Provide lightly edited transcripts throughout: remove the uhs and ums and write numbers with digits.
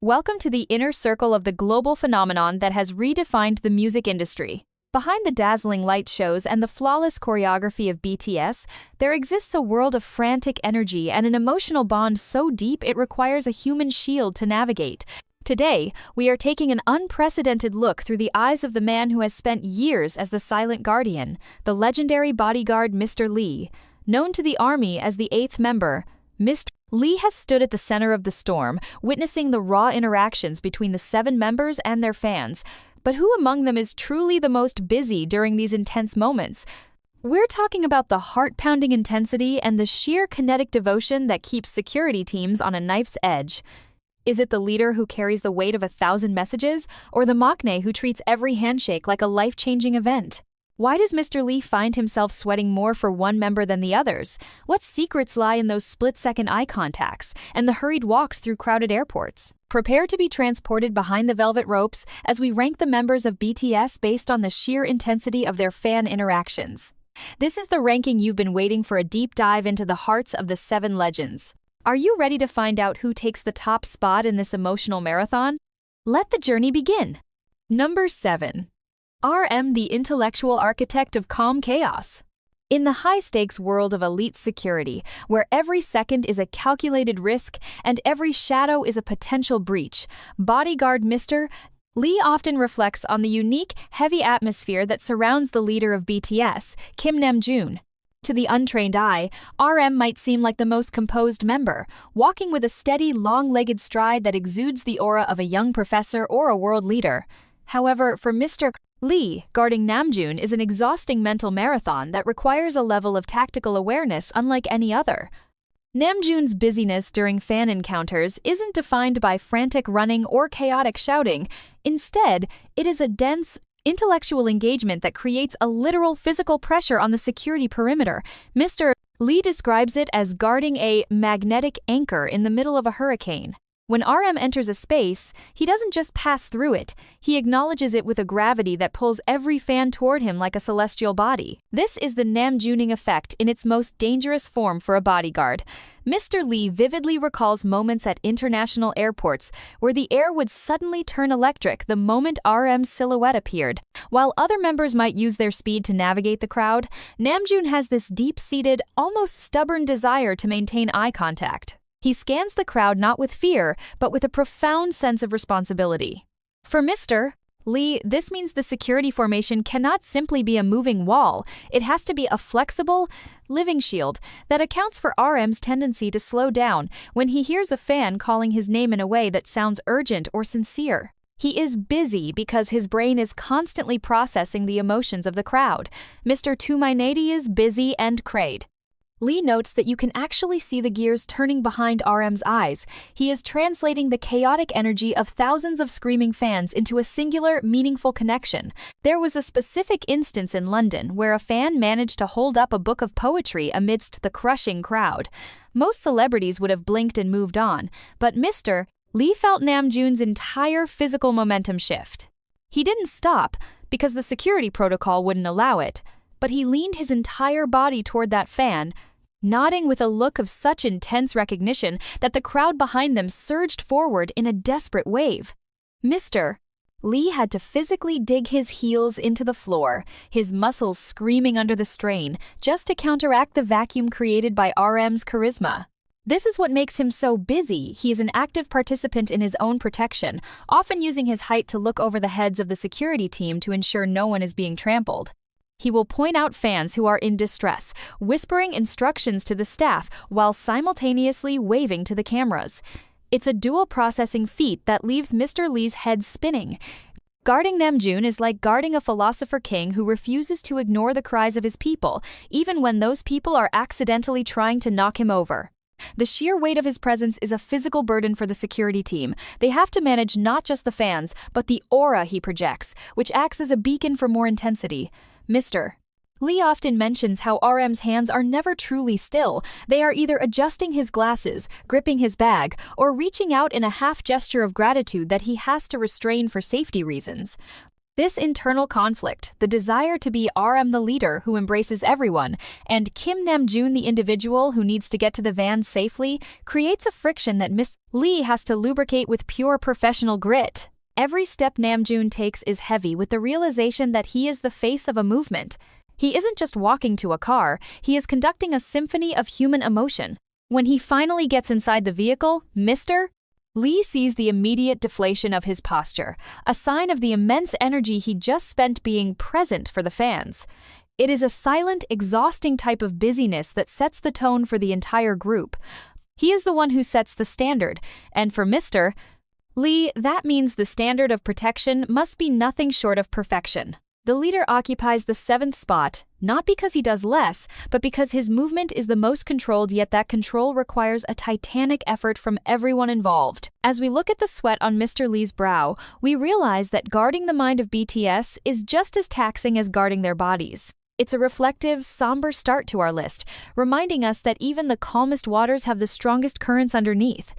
Welcome to the inner circle of the global phenomenon that has redefined the music industry. Behind the dazzling light shows and the flawless choreography of BTS, there exists a world of frantic energy and an emotional bond so deep it requires a human shield to navigate. Today, we are taking an unprecedented look through the eyes of the man who has spent years as the silent guardian, the legendary bodyguard Mr. Lee. Known to the army as the eighth member, Mr. Lee has stood at the center of the storm, witnessing the raw interactions between the 7 members and their fans. But who among them is truly the most busy during these intense moments? We're talking about the heart-pounding intensity and the sheer kinetic devotion that keeps security teams on a knife's edge. Is it the leader who carries the weight of 1,000 messages, or the Maknae who treats every handshake like a life-changing event? Why does Mr. Lee find himself sweating more for one member than the others? What secrets lie in those split-second eye contacts and the hurried walks through crowded airports? Prepare to be transported behind the velvet ropes as we rank the members of BTS based on the sheer intensity of their fan interactions. This is the ranking you've been waiting for, a deep dive into the hearts of the 7 legends. Are you ready to find out who takes the top spot in this emotional marathon? Let the journey begin. Number 7. RM, the intellectual architect of calm chaos. In the high-stakes world of elite security, where every second is a calculated risk and every shadow is a potential breach, Bodyguard Mr. Lee often reflects on the unique, heavy atmosphere that surrounds the leader of BTS, Kim Namjoon. To the untrained eye, RM might seem like the most composed member, walking with a steady, long-legged stride that exudes the aura of a young professor or a world leader. However, for Mr. Lee, guarding Namjoon is an exhausting mental marathon that requires a level of tactical awareness unlike any other. Namjoon's busyness during fan encounters isn't defined by frantic running or chaotic shouting. Instead, it is a dense, intellectual engagement that creates a literal physical pressure on the security perimeter. Mr. Lee describes it as guarding a magnetic anchor in the middle of a hurricane. When RM enters a space, he doesn't just pass through it, he acknowledges it with a gravity that pulls every fan toward him like a celestial body. This is the Namjooning effect in its most dangerous form for a bodyguard. Mr. Lee vividly recalls moments at international airports where the air would suddenly turn electric the moment RM's silhouette appeared. While other members might use their speed to navigate the crowd, Namjoon has this deep-seated, almost stubborn desire to maintain eye contact. He scans the crowd not with fear, but with a profound sense of responsibility. For Mr. Lee, this means the security formation cannot simply be a moving wall. It has to be a flexible, living shield that accounts for RM's tendency to slow down when he hears a fan calling his name in a way that sounds urgent or sincere. He is busy because his brain is constantly processing the emotions of the crowd. Mr. Maknae is busy and crayed. Lee notes that you can actually see the gears turning behind RM's eyes. He is translating the chaotic energy of thousands of screaming fans into a singular, meaningful connection. There was a specific instance in London where a fan managed to hold up a book of poetry amidst the crushing crowd. Most celebrities would have blinked and moved on, but Mr. Lee felt Namjoon's entire physical momentum shift. He didn't stop, because the security protocol wouldn't allow it, but he leaned his entire body toward that fan, nodding with a look of such intense recognition that the crowd behind them surged forward in a desperate wave. Mr. Lee had to physically dig his heels into the floor, his muscles screaming under the strain, just to counteract the vacuum created by RM's charisma. This is what makes him so busy. He is an active participant in his own protection, often using his height to look over the heads of the security team to ensure no one is being trampled. He will point out fans who are in distress, whispering instructions to the staff while simultaneously waving to the cameras. It's a dual processing feat that leaves Mr. Lee's head spinning. Guarding Namjoon is like guarding a philosopher king who refuses to ignore the cries of his people, even when those people are accidentally trying to knock him over. The sheer weight of his presence is a physical burden for the security team. They have to manage not just the fans, but the aura he projects, which acts as a beacon for more intensity. Mr. Lee often mentions how RM's hands are never truly still. They are either adjusting his glasses, gripping his bag, or reaching out in a half gesture of gratitude that he has to restrain for safety reasons. This internal conflict, the desire to be RM the leader who embraces everyone, and Kim Namjoon the individual who needs to get to the van safely, creates a friction that Miss Lee has to lubricate with pure professional grit. Every step Namjoon takes is heavy with the realization that he is the face of a movement. He isn't just walking to a car, he is conducting a symphony of human emotion. When he finally gets inside the vehicle, Mr. Lee sees the immediate deflation of his posture, a sign of the immense energy he just spent being present for the fans. It is a silent, exhausting type of busyness that sets the tone for the entire group. He is the one who sets the standard, and for Mr. Lee, that means the standard of protection must be nothing short of perfection. The leader occupies the 7th spot, not because he does less, but because his movement is the most controlled, yet that control requires a titanic effort from everyone involved. As we look at the sweat on Mr. Lee's brow, we realize that guarding the mind of BTS is just as taxing as guarding their bodies. It's a reflective, somber start to our list, reminding us that even the calmest waters have the strongest currents underneath.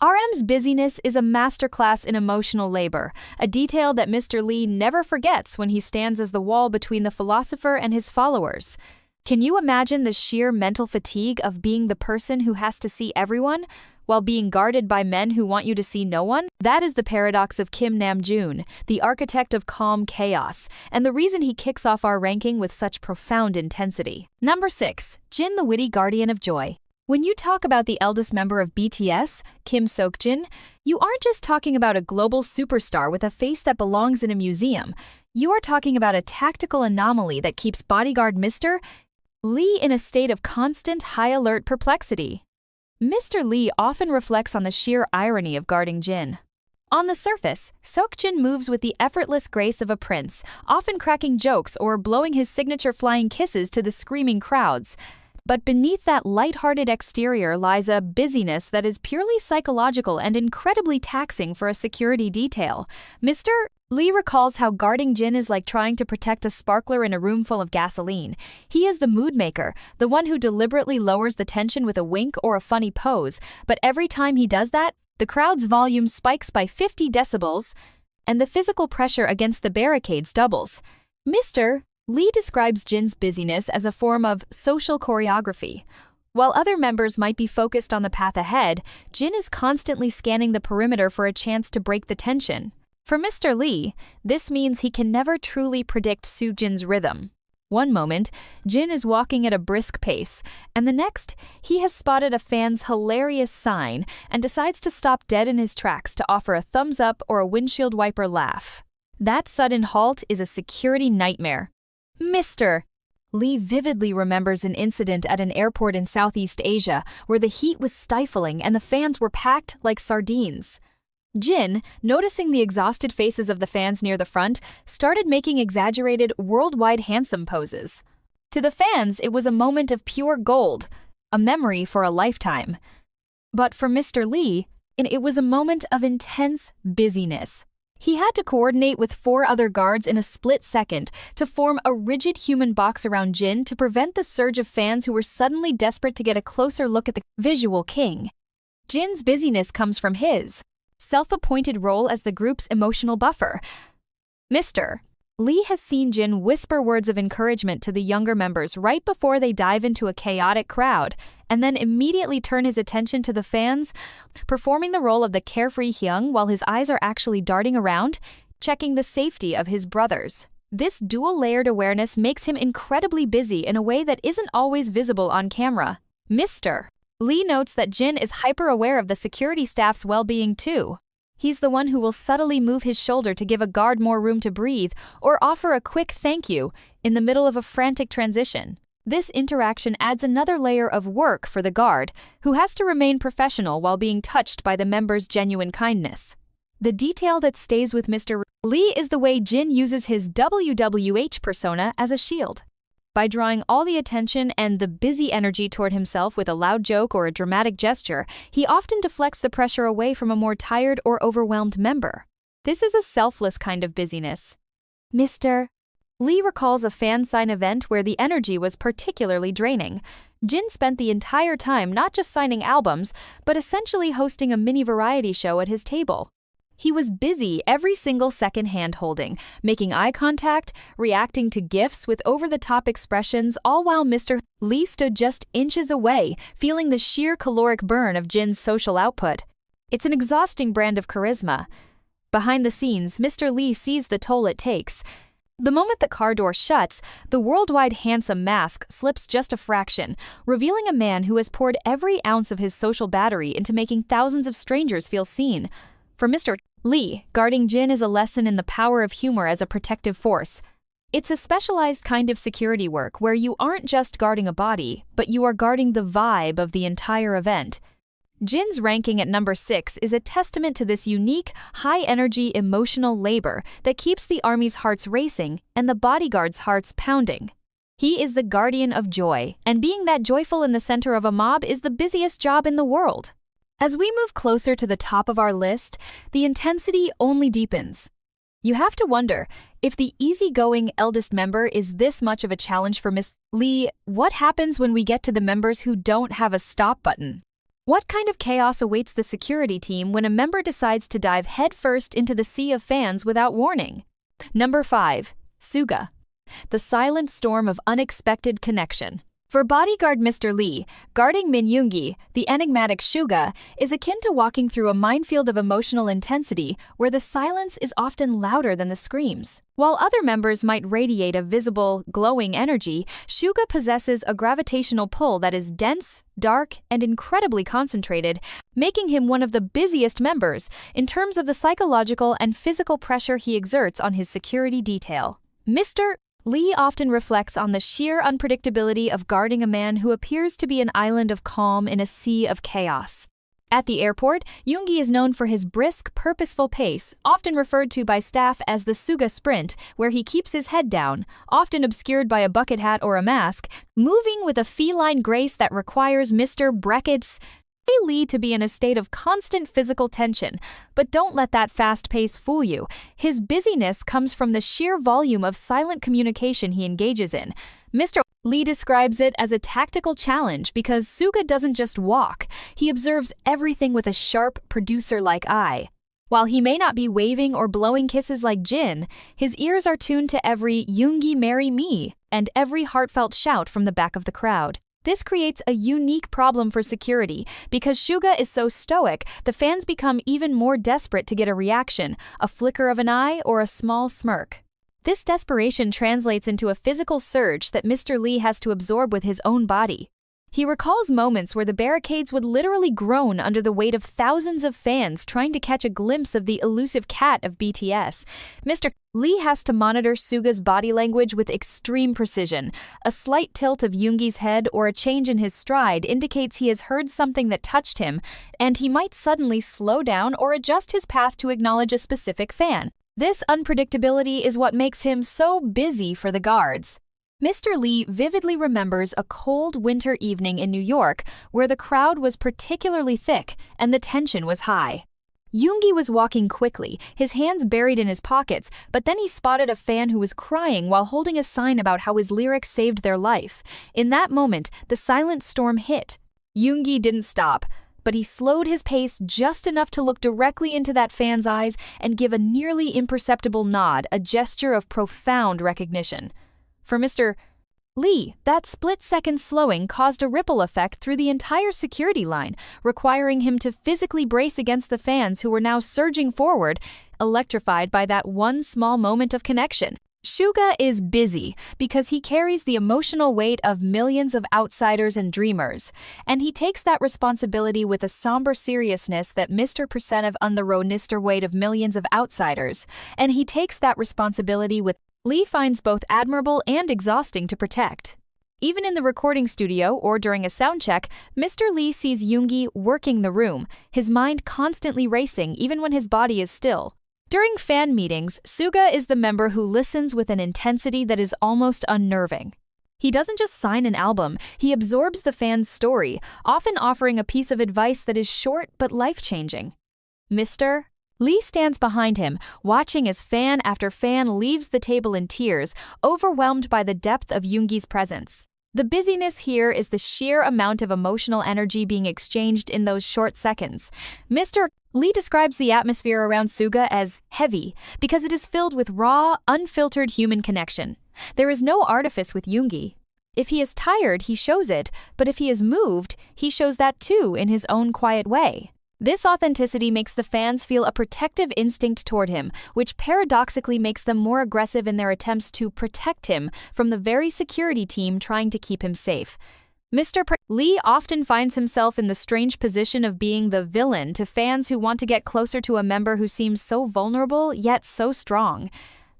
RM's busyness is a masterclass in emotional labor, a detail that Mr. Lee never forgets when he stands as the wall between the philosopher and his followers. Can you imagine the sheer mental fatigue of being the person who has to see everyone, while being guarded by men who want you to see no one? That is the paradox of Kim Namjoon, the architect of calm chaos, and the reason he kicks off our ranking with such profound intensity. Number 6. Jin, the witty guardian of joy. When you talk about the eldest member of BTS, Kim Seokjin, you aren't just talking about a global superstar with a face that belongs in a museum. You are talking about a tactical anomaly that keeps Bodyguard Mr. Lee in a state of constant high-alert perplexity. Mr. Lee often reflects on the sheer irony of guarding Jin. On the surface, Seokjin moves with the effortless grace of a prince, often cracking jokes or blowing his signature flying kisses to the screaming crowds. But beneath that light-hearted exterior lies a busyness that is purely psychological and incredibly taxing for a security detail. Mr. Lee recalls how guarding Jin is like trying to protect a sparkler in a room full of gasoline. He is the mood maker, the one who deliberately lowers the tension with a wink or a funny pose, but every time he does that, the crowd's volume spikes by 50 decibels, and the physical pressure against the barricades doubles. Mr. Lee describes Jin's busyness as a form of social choreography. While other members might be focused on the path ahead, Jin is constantly scanning the perimeter for a chance to break the tension. For Mr. Lee, this means he can never truly predict Seokjin's rhythm. One moment, Jin is walking at a brisk pace, and the next, he has spotted a fan's hilarious sign and decides to stop dead in his tracks to offer a thumbs up or a windshield wiper laugh. That sudden halt is a security nightmare. Mr. Lee vividly remembers an incident at an airport in Southeast Asia where the heat was stifling and the fans were packed like sardines. Jin, noticing the exhausted faces of the fans near the front, started making exaggerated, worldwide handsome poses. To the fans, it was a moment of pure gold, a memory for a lifetime. But for Mr. Lee, it was a moment of intense busyness. He had to coordinate with 4 other guards in a split second to form a rigid human box around Jin to prevent the surge of fans who were suddenly desperate to get a closer look at the visual king. Jin's busyness comes from his self-appointed role as the group's emotional buffer. Mr. Lee has seen Jin whisper words of encouragement to the younger members right before they dive into a chaotic crowd, and then immediately turn his attention to the fans, performing the role of the carefree Hyung while his eyes are actually darting around, checking the safety of his brothers. This dual-layered awareness makes him incredibly busy in a way that isn't always visible on camera. Mr. Lee notes that Jin is hyper-aware of the security staff's well-being too. He's the one who will subtly move his shoulder to give a guard more room to breathe or offer a quick thank you in the middle of a frantic transition. This interaction adds another layer of work for the guard, who has to remain professional while being touched by the member's genuine kindness. The detail that stays with Mr. Lee is the way Jin uses his WWH persona as a shield. By drawing all the attention and the busy energy toward himself with a loud joke or a dramatic gesture, he often deflects the pressure away from a more tired or overwhelmed member. This is a selfless kind of busyness. Mr. Lee recalls a fan sign event where the energy was particularly draining. Jin spent the entire time not just signing albums, but essentially hosting a mini variety show at his table. He was busy every single second hand-holding, making eye contact, reacting to gifs with over-the-top expressions, all while Mr. Lee stood just inches away, feeling the sheer caloric burn of Jin's social output. It's an exhausting brand of charisma. Behind the scenes, Mr. Lee sees the toll it takes. The moment the car door shuts, the worldwide handsome mask slips just a fraction, revealing a man who has poured every ounce of his social battery into making thousands of strangers feel seen. For Mr. Lee, guarding Jin is a lesson in the power of humor as a protective force. It's a specialized kind of security work where you aren't just guarding a body, but you are guarding the vibe of the entire event. Jin's ranking at number 6 is a testament to this unique, high-energy emotional labor that keeps the army's hearts racing and the bodyguards' hearts pounding. He is the guardian of joy, and being that joyful in the center of a mob is the busiest job in the world. As we move closer to the top of our list, the intensity only deepens. You have to wonder, if the easygoing eldest member is this much of a challenge for Miss Lee, what happens when we get to the members who don't have a stop button? What kind of chaos awaits the security team when a member decides to dive headfirst into the sea of fans without warning? Number 5. Suga. The silent storm of unexpected connection. For Bodyguard Mr. Lee, guarding Min Yoongi, the enigmatic Suga, is akin to walking through a minefield of emotional intensity where the silence is often louder than the screams. While other members might radiate a visible, glowing energy, Suga possesses a gravitational pull that is dense, dark, and incredibly concentrated, making him one of the busiest members in terms of the psychological and physical pressure he exerts on his security detail. Mr. Lee often reflects on the sheer unpredictability of guarding a man who appears to be an island of calm in a sea of chaos. At the airport, Yoongi is known for his brisk, purposeful pace, often referred to by staff as the Suga sprint, where he keeps his head down, often obscured by a bucket hat or a mask, moving with a feline grace that requires Mr. Lee to be in a state of constant physical tension. But don't let that fast pace fool you. His busyness comes from the sheer volume of silent communication he engages in. Mr. Lee describes it as a tactical challenge because Suga doesn't just walk, he observes everything with a sharp, producer-like eye. While he may not be waving or blowing kisses like Jin, his ears are tuned to every "Yoongi marry me" and every heartfelt shout from the back of the crowd. This creates a unique problem for security. Because Suga is so stoic, the fans become even more desperate to get a reaction, a flicker of an eye, or a small smirk. This desperation translates into a physical surge that Mr. Lee has to absorb with his own body. He recalls moments where the barricades would literally groan under the weight of thousands of fans trying to catch a glimpse of the elusive cat of BTS. Mr. Lee has to monitor Suga's body language with extreme precision. A slight tilt of Yoongi's head or a change in his stride indicates he has heard something that touched him, and he might suddenly slow down or adjust his path to acknowledge a specific fan. This unpredictability is what makes him so busy for the guards. Mr. Lee vividly remembers a cold winter evening in New York where the crowd was particularly thick and the tension was high. Yoongi was walking quickly, his hands buried in his pockets, but then he spotted a fan who was crying while holding a sign about how his lyrics saved their life. In that moment, the silent storm hit. Yoongi didn't stop, but he slowed his pace just enough to look directly into that fan's eyes and give a nearly imperceptible nod, a gesture of profound recognition. For Mr. Lee, that split-second slowing caused a ripple effect through the entire security line, requiring him to physically brace against the fans who were now surging forward, electrified by that one small moment of connection. Suga is busy because he carries the emotional weight of millions of outsiders and dreamers, and he takes that responsibility with a somber seriousness that Mr. Percentive on the Ronister weight of millions of outsiders, and he takes that responsibility with Lee finds both admirable and exhausting to protect. Even in the recording studio or during a sound check, Mr. Lee sees Yoongi working the room, his mind constantly racing even when his body is still. During fan meetings, Suga is the member who listens with an intensity that is almost unnerving. He doesn't just sign an album, he absorbs the fan's story, often offering a piece of advice that is short but life-changing. Mr. Lee stands behind him, watching as fan after fan leaves the table in tears, overwhelmed by the depth of Yoongi's presence. The busyness here is the sheer amount of emotional energy being exchanged in those short seconds. Mr. Lee describes the atmosphere around Suga as heavy because it is filled with raw, unfiltered human connection. There is no artifice with Yoongi. If he is tired, he shows it, but if he is moved, he shows that too in his own quiet way. This authenticity makes the fans feel a protective instinct toward him, which paradoxically makes them more aggressive in their attempts to protect him from the very security team trying to keep him safe. Lee often finds himself in the strange position of being the villain to fans who want to get closer to a member who seems so vulnerable yet so strong.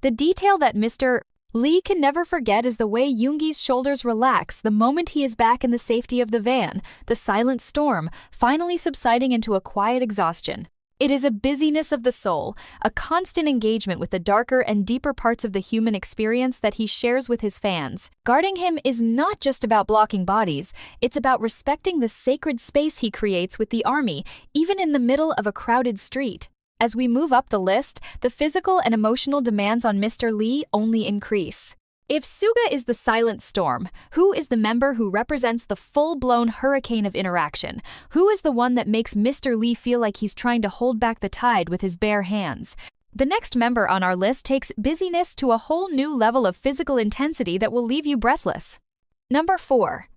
The detail that Mr. Lee can never forget is the way Yoongi's shoulders relax the moment he is back in the safety of the van, the silent storm, finally subsiding into a quiet exhaustion. It is a busyness of the soul, a constant engagement with the darker and deeper parts of the human experience that he shares with his fans. Guarding him is not just about blocking bodies, it's about respecting the sacred space he creates with the army, even in the middle of a crowded street. As we move up the list, the physical and emotional demands on Mr. Lee only increase. If Suga is the silent storm, who is the member who represents the full-blown hurricane of interaction? Who is the one that makes Mr. Lee feel like he's trying to hold back the tide with his bare hands? The next member on our list takes busyness to a whole new level of physical intensity that will leave you breathless. Number 4.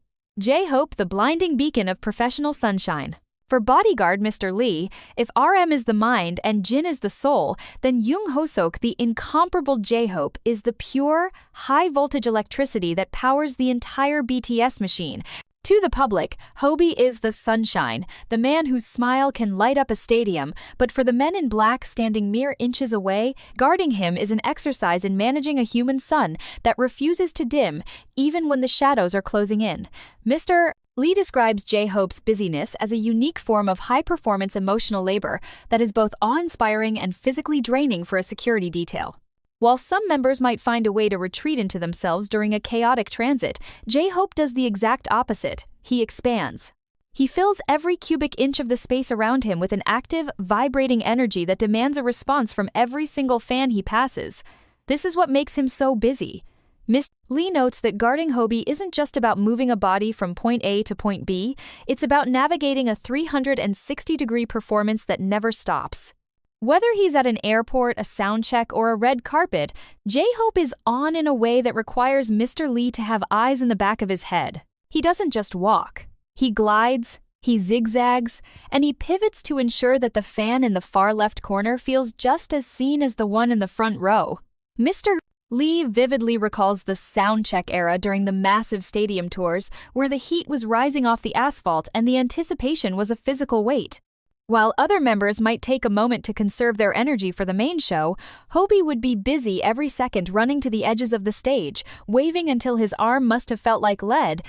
J-Hope, the blinding beacon of professional sunshine. For Bodyguard Mr. Lee, if RM is the mind and Jin is the soul, then Young Ho-sok, the incomparable J-Hope, is the pure, high-voltage electricity that powers the entire BTS machine. To the public, Hobie is the sunshine, the man whose smile can light up a stadium, but for the men in black standing mere inches away, guarding him is an exercise in managing a human sun that refuses to dim, even when the shadows are closing in. Mr. Lee describes J-Hope's busyness as a unique form of high-performance emotional labor that is both awe-inspiring and physically draining for a security detail. While some members might find a way to retreat into themselves during a chaotic transit, J-Hope does the exact opposite. He expands. He fills every cubic inch of the space around him with an active, vibrating energy that demands a response from every single fan he passes. This is what makes him so busy. Mr. Lee notes that guarding Hobie isn't just about moving a body from point A to point B, it's about navigating a 360-degree performance that never stops. Whether he's at an airport, a sound check, or a red carpet, J-Hope is on in a way that requires Mr. Lee to have eyes in the back of his head. He doesn't just walk. He glides, he zigzags, and he pivots to ensure that the fan in the far left corner feels just as seen as the one in the front row. Mr. Lee vividly recalls the soundcheck era during the massive stadium tours, where the heat was rising off the asphalt and the anticipation was a physical weight. While other members might take a moment to conserve their energy for the main show, Hobie would be busy every second running to the edges of the stage, waving until his arm must have felt like lead,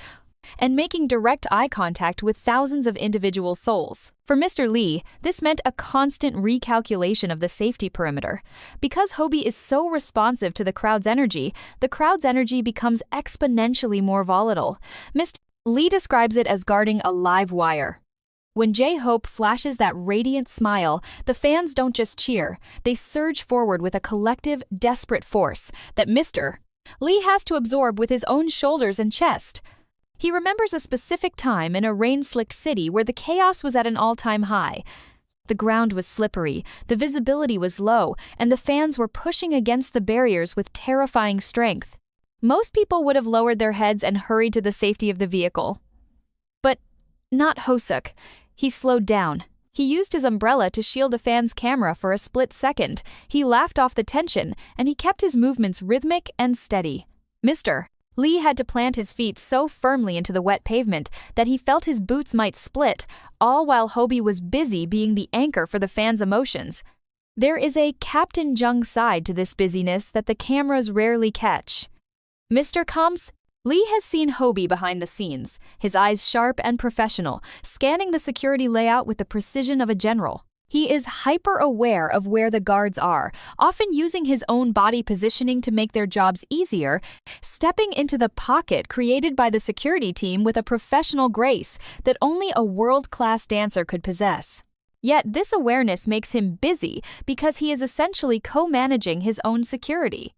and making direct eye contact with thousands of individual souls. For Mr. Lee, this meant a constant recalculation of the safety perimeter. Because Hobie is so responsive to the crowd's energy becomes exponentially more volatile. Mr. Lee describes it as guarding a live wire. When J-Hope flashes that radiant smile, the fans don't just cheer, they surge forward with a collective, desperate force that Mr. Lee has to absorb with his own shoulders and chest. He remembers a specific time in a rain-slicked city where the chaos was at an all-time high. The ground was slippery, the visibility was low, and the fans were pushing against the barriers with terrifying strength. Most people would have lowered their heads and hurried to the safety of the vehicle. But not Ho-sok. He slowed down. He used his umbrella to shield a fan's camera for a split second. He laughed off the tension, and he kept his movements rhythmic and steady. Mr. Lee had to plant his feet so firmly into the wet pavement that he felt his boots might split, all while Hobie was busy being the anchor for the fans' emotions. There is a Captain Jung side to this busyness that the cameras rarely catch. Mr. Combs, Lee has seen Hobie behind the scenes, his eyes sharp and professional, scanning the security layout with the precision of a general. He is hyper-aware of where the guards are, often using his own body positioning to make their jobs easier, stepping into the pocket created by the security team with a professional grace that only a world-class dancer could possess. Yet this awareness makes him busy because he is essentially co-managing his own security.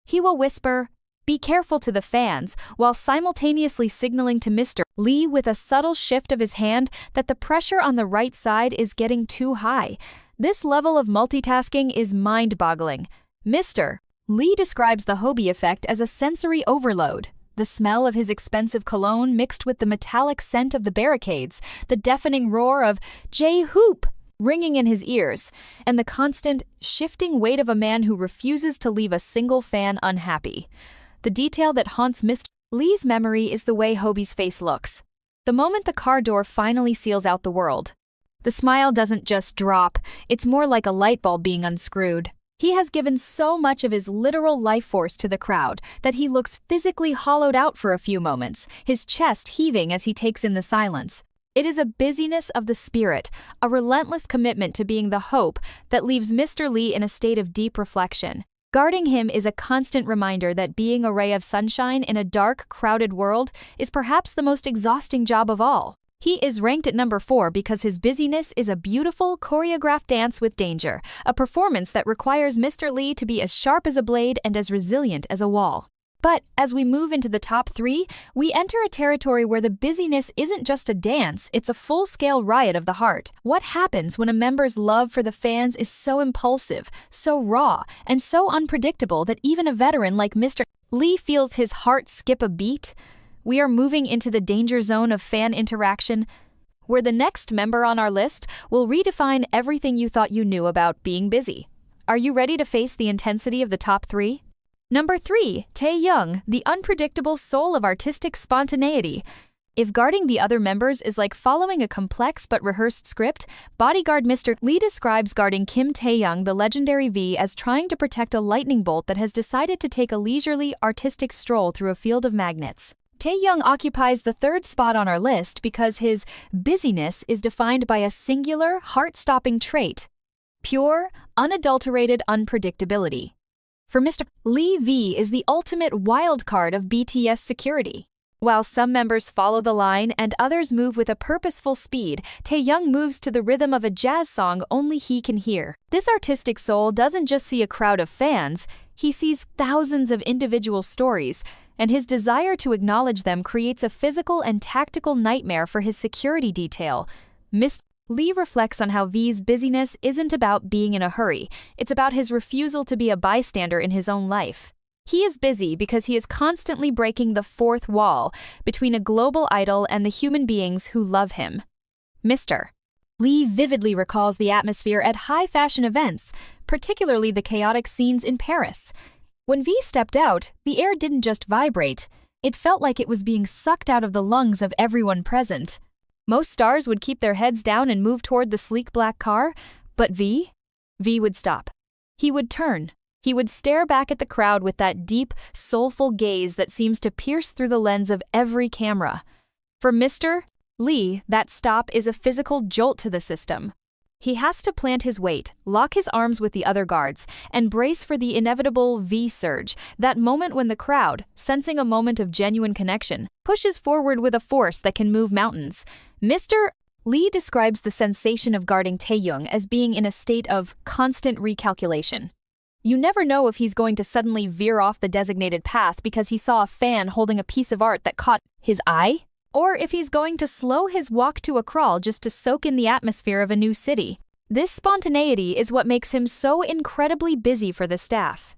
He will whisper, "Be careful" to the fans, while simultaneously signaling to Mr. Lee with a subtle shift of his hand that the pressure on the right side is getting too high. This level of multitasking is mind-boggling. Mr. Lee describes the Hobie effect as a sensory overload. The smell of his expensive cologne mixed with the metallic scent of the barricades, the deafening roar of J-Hoop ringing in his ears, and the constant, shifting weight of a man who refuses to leave a single fan unhappy. The detail that haunts Mr. Lee's memory is the way Hobie's face looks. The moment the car door finally seals out the world. The smile doesn't just drop, it's more like a light bulb being unscrewed. He has given so much of his literal life force to the crowd that he looks physically hollowed out for a few moments, his chest heaving as he takes in the silence. It is a busyness of the spirit, a relentless commitment to being the hope that leaves Mr. Lee in a state of deep reflection. Guarding him is a constant reminder that being a ray of sunshine in a dark, crowded world is perhaps the most exhausting job of all. He is ranked at number 4 because his busyness is a beautiful, choreographed dance with danger, a performance that requires Mr. Lee to be as sharp as a blade and as resilient as a wall. But as we move into the top 3, we enter a territory where the busyness isn't just a dance, it's a full-scale riot of the heart. What happens when a member's love for the fans is so impulsive, so raw, and so unpredictable that even a veteran like Mr. Lee feels his heart skip a beat? We are moving into the danger zone of fan interaction, where the next member on our list will redefine everything you thought you knew about being busy. Are you ready to face the intensity of the top 3? Number 3, Taehyung, the unpredictable soul of artistic spontaneity. If guarding the other members is like following a complex but rehearsed script, Bodyguard Mr. Lee describes guarding Kim Taehyung, the legendary V, as trying to protect a lightning bolt that has decided to take a leisurely, artistic stroll through a field of magnets. Taehyung occupies the 3rd spot on our list because his busyness is defined by a singular, heart-stopping trait: pure, unadulterated unpredictability. For Mr. Lee, V is the ultimate wildcard of BTS security. While some members follow the line and others move with a purposeful speed, Taehyung moves to the rhythm of a jazz song only he can hear. This artistic soul doesn't just see a crowd of fans, he sees thousands of individual stories, and his desire to acknowledge them creates a physical and tactical nightmare for his security detail. Mr. Lee reflects on how V's busyness isn't about being in a hurry, it's about his refusal to be a bystander in his own life. He is busy because he is constantly breaking the 4th wall between a global idol and the human beings who love him. Mr. Lee vividly recalls the atmosphere at high-fashion events, particularly the chaotic scenes in Paris. When V stepped out, the air didn't just vibrate, it felt like it was being sucked out of the lungs of everyone present. Most stars would keep their heads down and move toward the sleek black car, but V would stop. He would turn. He would stare back at the crowd with that deep, soulful gaze that seems to pierce through the lens of every camera. For Mr. Lee, that stop is a physical jolt to the system. He has to plant his weight, lock his arms with the other guards, and brace for the inevitable V surge, that moment when the crowd, sensing a moment of genuine connection, pushes forward with a force that can move mountains. Mr. Lee describes the sensation of guarding Taehyung as being in a state of constant recalculation. You never know if he's going to suddenly veer off the designated path because he saw a fan holding a piece of art that caught his eye, or if he's going to slow his walk to a crawl just to soak in the atmosphere of a new city. This spontaneity is what makes him so incredibly busy for the staff.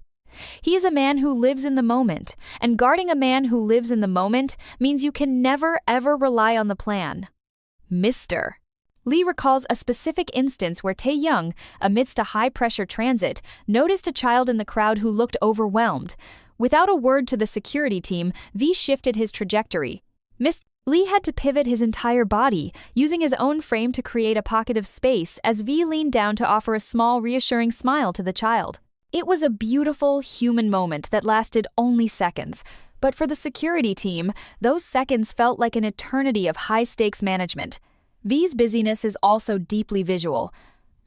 He is a man who lives in the moment, and guarding a man who lives in the moment means you can never ever rely on the plan. Mr. Lee recalls a specific instance where Taehyung, amidst a high-pressure transit, noticed a child in the crowd who looked overwhelmed. Without a word to the security team, V shifted his trajectory. Mr. Lee had to pivot his entire body, using his own frame to create a pocket of space as V leaned down to offer a small, reassuring smile to the child. It was a beautiful, human moment that lasted only seconds. But for the security team, those seconds felt like an eternity of high-stakes management. V's busyness is also deeply visual.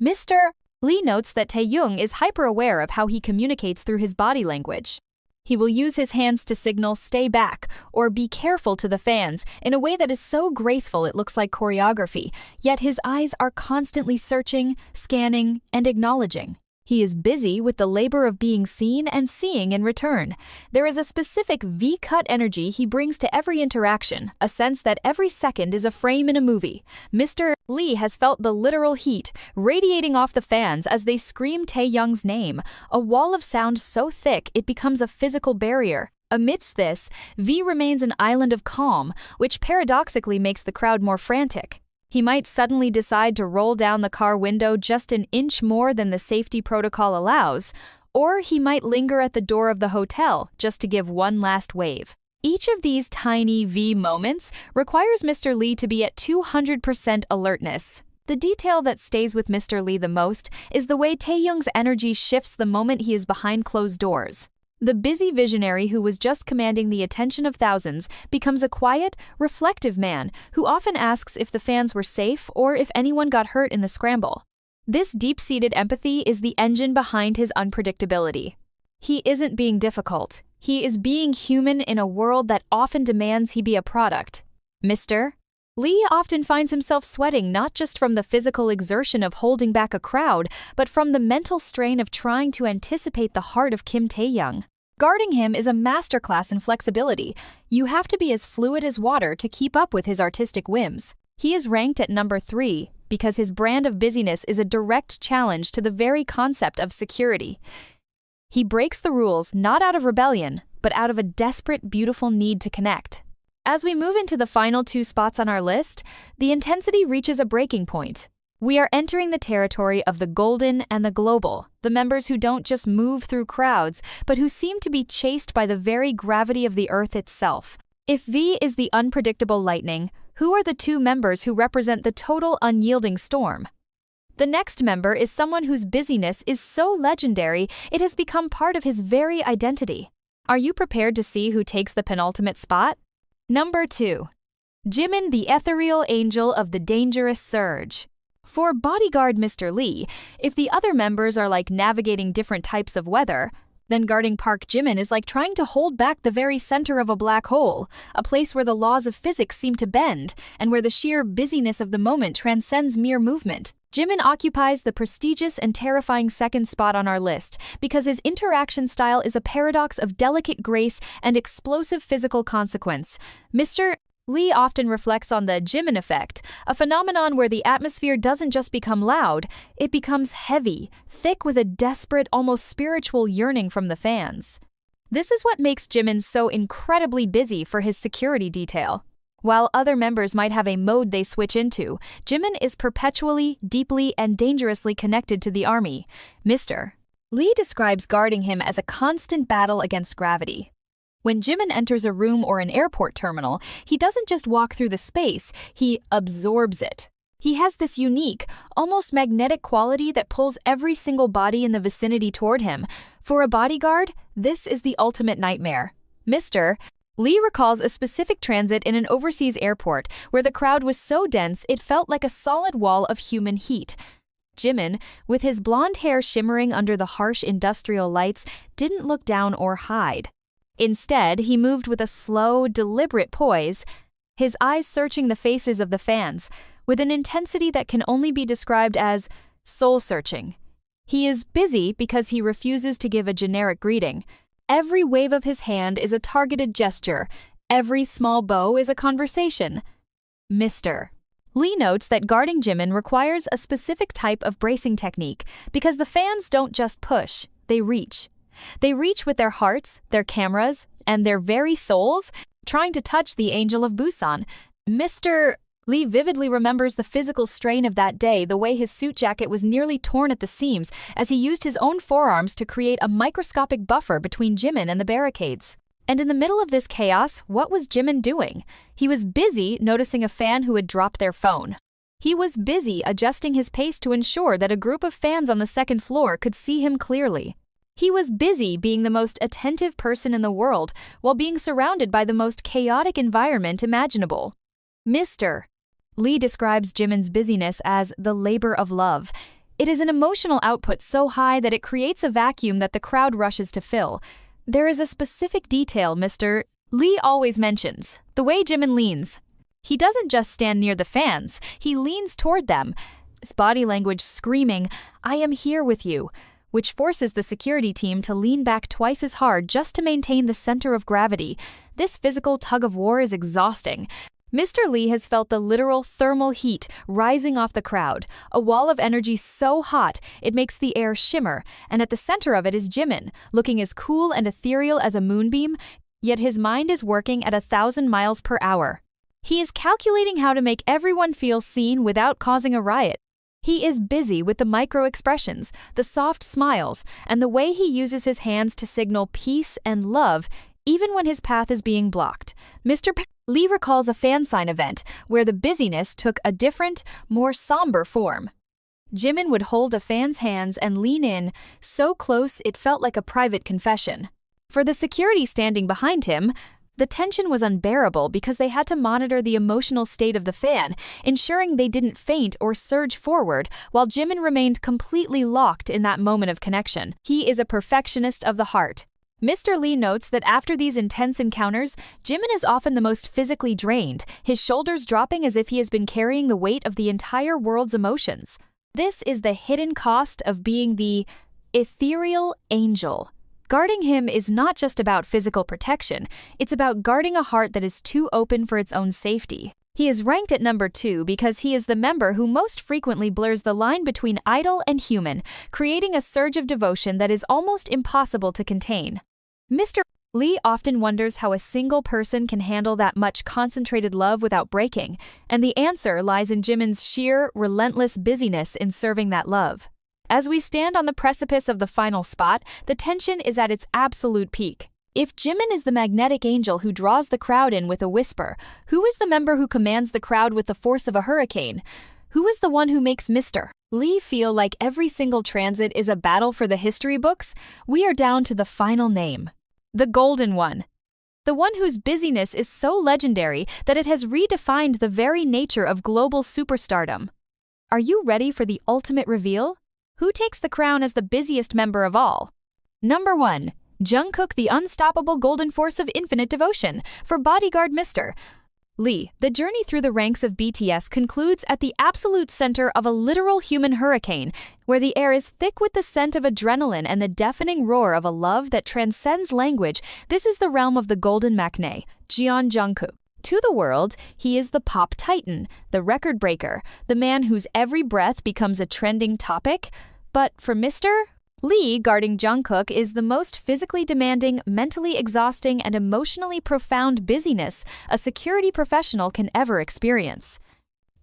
Mr. Lee notes that Taehyung is hyper-aware of how he communicates through his body language. He will use his hands to signal "stay back" or "be careful" to the fans in a way that is so graceful it looks like choreography, yet his eyes are constantly searching, scanning, and acknowledging. He is busy with the labor of being seen and seeing in return. There is a specific V-cut energy he brings to every interaction, a sense that every second is a frame in a movie. Mr. Lee has felt the literal heat radiating off the fans as they scream Taehyung's name, a wall of sound so thick it becomes a physical barrier. Amidst this, V remains an island of calm, which paradoxically makes the crowd more frantic. He might suddenly decide to roll down the car window just an inch more than the safety protocol allows, or he might linger at the door of the hotel just to give one last wave. Each of these tiny V moments requires Mr. Lee to be at 200% alertness. The detail that stays with Mr. Lee the most is the way Taehyung's energy shifts the moment he is behind closed doors. The busy visionary who was just commanding the attention of thousands becomes a quiet, reflective man who often asks if the fans were safe or if anyone got hurt in the scramble. This deep-seated empathy is the engine behind his unpredictability. He isn't being difficult. He is being human in a world that often demands he be a product. Mr. Lee often finds himself sweating not just from the physical exertion of holding back a crowd, but from the mental strain of trying to anticipate the heart of Kim Taehyung. Guarding him is a masterclass in flexibility. You have to be as fluid as water to keep up with his artistic whims. He is ranked at number 3 because his brand of busyness is a direct challenge to the very concept of security. He breaks the rules not out of rebellion, but out of a desperate, beautiful need to connect. As we move into the final 2 spots on our list, the intensity reaches a breaking point. We are entering the territory of the golden and the global, the members who don't just move through crowds, but who seem to be chased by the very gravity of the earth itself. If V is the unpredictable lightning, who are the 2 members who represent the total unyielding storm? The next member is someone whose busyness is so legendary it has become part of his very identity. Are you prepared to see who takes the penultimate spot? Number 2. Jimin, the ethereal angel of the dangerous surge. For Bodyguard Mr. Lee, if the other members are like navigating different types of weather, then guarding Park Jimin is like trying to hold back the very center of a black hole, a place where the laws of physics seem to bend, and where the sheer busyness of the moment transcends mere movement. Jimin occupies the prestigious and terrifying second spot on our list because his interaction style is a paradox of delicate grace and explosive physical consequence. Mr. Lee often reflects on the Jimin effect, a phenomenon where the atmosphere doesn't just become loud, it becomes heavy, thick with a desperate, almost spiritual yearning from the fans. This is what makes Jimin so incredibly busy for his security detail. While other members might have a mode they switch into, Jimin is perpetually, deeply, and dangerously connected to the army. Mr. Lee describes guarding him as a constant battle against gravity. When Jimin enters a room or an airport terminal, he doesn't just walk through the space, he absorbs it. He has this unique, almost magnetic quality that pulls every single body in the vicinity toward him. For a bodyguard, this is the ultimate nightmare. Mr. Lee recalls a specific transit in an overseas airport where the crowd was so dense it felt like a solid wall of human heat. Jimin, with his blonde hair shimmering under the harsh industrial lights, didn't look down or hide. Instead, he moved with a slow, deliberate poise, his eyes searching the faces of the fans, with an intensity that can only be described as soul-searching. He is busy because he refuses to give a generic greeting. Every wave of his hand is a targeted gesture. Every small bow is a conversation. Mr. Lee notes that guarding Jimin requires a specific type of bracing technique because the fans don't just push, they reach. They reach with their hearts, their cameras, and their very souls, trying to touch the Angel of Busan. Mr. Lee vividly remembers the physical strain of that day, the way his suit jacket was nearly torn at the seams as he used his own forearms to create a microscopic buffer between Jimin and the barricades. And in the middle of this chaos, what was Jimin doing? He was busy noticing a fan who had dropped their phone. He was busy adjusting his pace to ensure that a group of fans on the second floor could see him clearly. He was busy being the most attentive person in the world while being surrounded by the most chaotic environment imaginable. Mr. Lee describes Jimin's busyness as the labor of love. It is an emotional output so high that it creates a vacuum that the crowd rushes to fill. There is a specific detail Mr. Lee always mentions, the way Jimin leans. He doesn't just stand near the fans, he leans toward them, his body language screaming, "I am here with you." which forces the security team to lean back twice as hard just to maintain the center of gravity. This physical tug-of-war is exhausting. Mr. Lee has felt the literal thermal heat rising off the crowd, a wall of energy so hot it makes the air shimmer, and at the center of it is Jimin, looking as cool and ethereal as a moonbeam, yet his mind is working at 1,000 miles per hour. He is calculating how to make everyone feel seen without causing a riot. He is busy with the micro-expressions, the soft smiles, and the way he uses his hands to signal peace and love, even when his path is being blocked. Mr. Lee recalls a fan sign event where the busyness took a different, more somber form. Jimin would hold a fan's hands and lean in, so close it felt like a private confession. For the security standing behind him, the tension was unbearable because they had to monitor the emotional state of the fan, ensuring they didn't faint or surge forward, while Jimin remained completely locked in that moment of connection. He is a perfectionist of the heart. Mr. Lee notes that after these intense encounters, Jimin is often the most physically drained, his shoulders dropping as if he has been carrying the weight of the entire world's emotions. This is the hidden cost of being the ethereal angel. Guarding him is not just about physical protection, it's about guarding a heart that is too open for its own safety. He is ranked at number 2 because he is the member who most frequently blurs the line between idol and human, creating a surge of devotion that is almost impossible to contain. Mr. Lee often wonders how a single person can handle that much concentrated love without breaking, and the answer lies in Jimin's sheer, relentless busyness in serving that love. As we stand on the precipice of the final spot, the tension is at its absolute peak. If Jimin is the magnetic angel who draws the crowd in with a whisper, who is the member who commands the crowd with the force of a hurricane? Who is the one who makes Mr. Lee feel like every single transit is a battle for the history books? We are down to the final name. The Golden One. The one whose busyness is so legendary that it has redefined the very nature of global superstardom. Are you ready for the ultimate reveal? Who takes the crown as the busiest member of all? Number 1. Jungkook, the unstoppable golden force of infinite devotion. For Bodyguard Mr. Lee, the journey through the ranks of BTS concludes at the absolute center of a literal human hurricane, where the air is thick with the scent of adrenaline and the deafening roar of a love that transcends language. This is the realm of the golden Maknae, Jungkook. To the world, he is the pop titan, the record breaker, the man whose every breath becomes a trending topic. But for Mr. Lee, guarding Jungkook is the most physically demanding, mentally exhausting, and emotionally profound busyness a security professional can ever experience.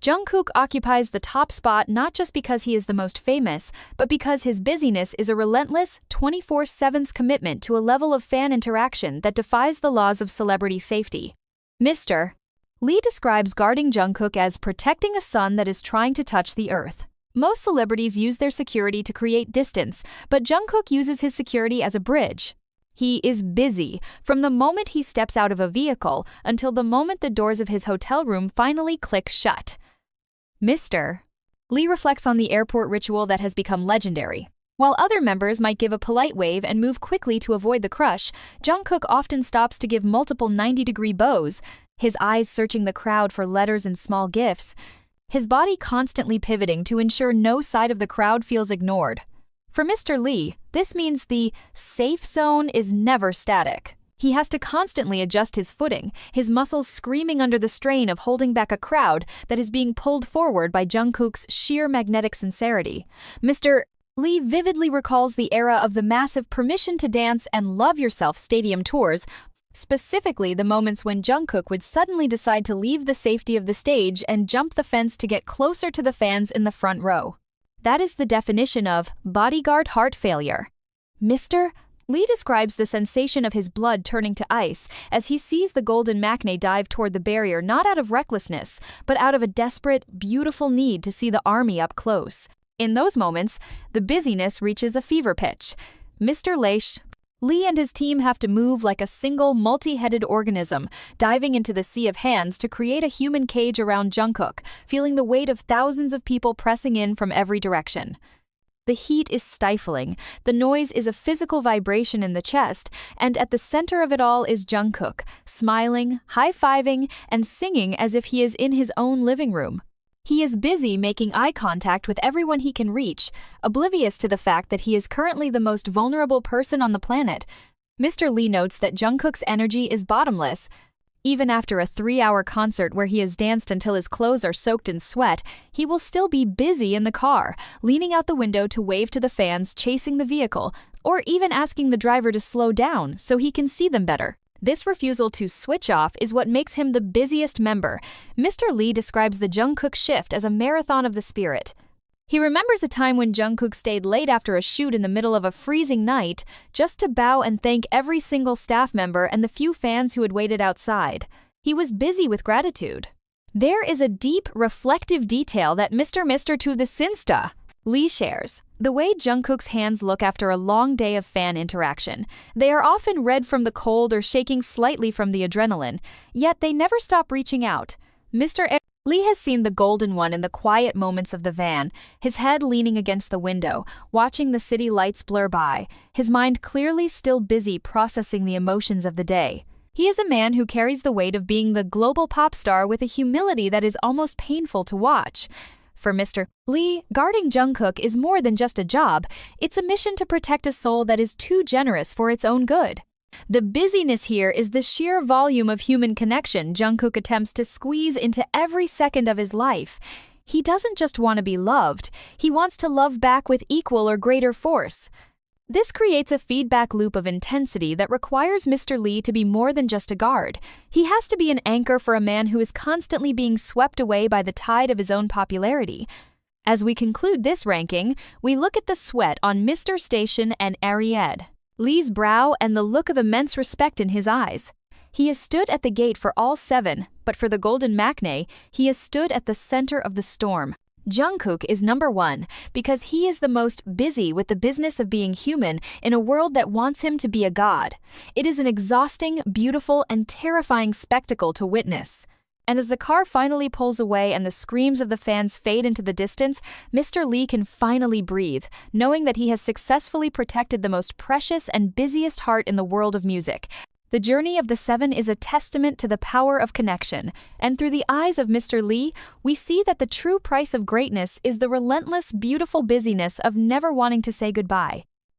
Jungkook occupies the top spot not just because he is the most famous, but because his busyness is a relentless, 24/7 commitment to a level of fan interaction that defies the laws of celebrity safety. Mr. Lee describes guarding Jungkook as protecting a sun that is trying to touch the earth. Most celebrities use their security to create distance, but Jungkook uses his security as a bridge. He is busy from the moment he steps out of a vehicle until the moment the doors of his hotel room finally click shut. Mr. Lee reflects on the airport ritual that has become legendary. While other members might give a polite wave and move quickly to avoid the crush, Jungkook often stops to give multiple 90-degree bows, his eyes searching the crowd for letters and small gifts, his body constantly pivoting to ensure no side of the crowd feels ignored. For Mr. Lee, this means the safe zone is never static. He has to constantly adjust his footing, his muscles screaming under the strain of holding back a crowd that is being pulled forward by Jungkook's sheer magnetic sincerity. Mr. Lee vividly recalls the era of the massive Permission to Dance and Love Yourself stadium tours, specifically the moments when Jungkook would suddenly decide to leave the safety of the stage and jump the fence to get closer to the fans in the front row. That is the definition of bodyguard heart failure. Mr. Lee describes the sensation of his blood turning to ice as he sees the golden Maknae dive toward the barrier not out of recklessness, but out of a desperate, beautiful need to see the army up close. In those moments, the busyness reaches a fever pitch. Mr. Lee and his team have to move like a single multi-headed organism, diving into the sea of hands to create a human cage around Jungkook, feeling the weight of thousands of people pressing in from every direction. The heat is stifling, the noise is a physical vibration in the chest, and at the center of it all is Jungkook, smiling, high-fiving, and singing as if he is in his own living room. He is busy making eye contact with everyone he can reach, oblivious to the fact that he is currently the most vulnerable person on the planet. Mr. Lee notes that Jungkook's energy is bottomless. Even after a 3-hour concert where he has danced until his clothes are soaked in sweat, he will still be busy in the car, leaning out the window to wave to the fans chasing the vehicle, or even asking the driver to slow down so he can see them better. This refusal to switch off is what makes him the busiest member. Mr. Lee describes the Jungkook shift as a marathon of the spirit. He remembers a time when Jungkook stayed late after a shoot in the middle of a freezing night just to bow and thank every single staff member and the few fans who had waited outside. He was busy with gratitude. There is a deep, reflective detail that Mr. to the Sinsta. Lee shares the way Jungkook's hands look after a long day of fan interaction. They are often red from the cold or shaking slightly from the adrenaline, yet they never stop reaching out. Lee has seen the golden one in the quiet moments of the van, his head leaning against the window, watching the city lights blur by, his mind clearly still busy processing the emotions of the day. He is a man who carries the weight of being the global pop star with a humility that is almost painful to watch. For Mr. Lee, guarding Jungkook is more than just a job, it's a mission to protect a soul that is too generous for its own good. The busyness here is the sheer volume of human connection Jungkook attempts to squeeze into every second of his life. He doesn't just want to be loved, he wants to love back with equal or greater force. This creates a feedback loop of intensity that requires Mr. Lee to be more than just a guard. He has to be an anchor for a man who is constantly being swept away by the tide of his own popularity. As we conclude this ranking, we look at the sweat on Mr. Station and Ariad, Lee's brow and the look of immense respect in his eyes. He has stood at the gate for all 7, but for the golden Maknae, he has stood at the center of the storm. Jungkook is number 1 because he is the most busy with the business of being human in a world that wants him to be a god. It is an exhausting, beautiful, and terrifying spectacle to witness. And as the car finally pulls away and the screams of the fans fade into the distance, Mr. Lee can finally breathe, knowing that he has successfully protected the most precious and busiest heart in the world of music. The journey of the 7 is a testament to the power of connection, and through the eyes of Mr. Lee, we see that the true price of greatness is the relentless, beautiful busyness of never wanting to say goodbye.